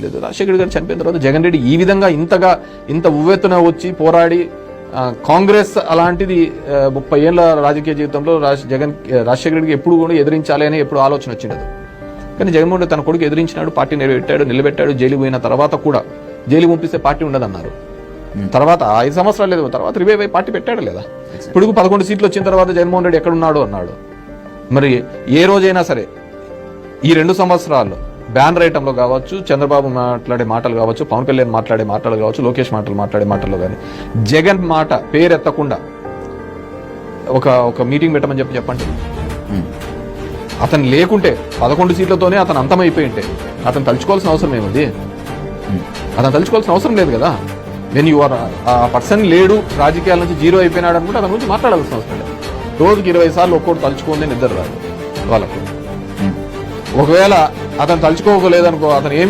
లేదు. రాజశేఖర్ గారు చనిపోయిన తర్వాత జగన్ రెడ్డి ఈ విధంగా ఇంత ఉవ్వెత్తున వచ్చి పోరాడి కాంగ్రెస్ అలాంటిది 30 ఏళ్ల రాజకీయ జీవితంలో రాజశేఖర రెడ్డికి ఎప్పుడు కూడా ఎదిరించాలి అని ఎప్పుడు ఆలోచన వచ్చిండదు. కానీ జగన్మోహన్ రెడ్డి తన కొడుకు ఎదిరించినాడు, పార్టీ నిలబెట్టాడు. జైలు పోయిన తర్వాత కూడా జైలు పంపిస్తే పార్టీ ఉండదన్నారు. తర్వాత 5 సంవత్సరాలు లేదు, తర్వాత రివైవ్ అయ్యి పార్టీ పెట్టాడు లేదా? ఇప్పుడు 11 సీట్లు వచ్చిన తర్వాత జగన్మోహన్ రెడ్డి ఎక్కడున్నాడు అన్నాడు. మరి ఏ రోజైనా సరే ఈ 2 సంవత్సరాల్లో బ్యానర్ ఐటంలో కావచ్చు, చంద్రబాబు మాట్లాడే మాటలు కావచ్చు, పవన్ కళ్యాణ్ మాట్లాడే మాటలు కావచ్చు, లోకేష్ మాట్లాడే మాటల్లో కానీ జగన్ మాట పేరెత్తకుండా ఒక మీటింగ్ పెట్టమని చెప్పండి. అతను లేకుంటే 11 సీట్లతోనే అతను అంతమైపోయి ఉంటే అతను తలుచుకోవాల్సిన అవసరం ఏముంది? అతను తలుచుకోవాల్సిన అవసరం లేదు కదా. వెన్ యు ఆర్ ఆ పర్సన్ లేడు, రాజకీయాల నుంచి జీరో అయిపోయినాడు అనుకుంటే అతని గురించి మాట్లాడాల్సిన అవసరం లేదు. రోజుకి 20 సార్లు ఒక్కోటి తలుచుకోండి నిద్ర రాదు వాళ్ళకు. ఒకవేళ అతను తలుచుకోలేదనుకో, అతను ఏం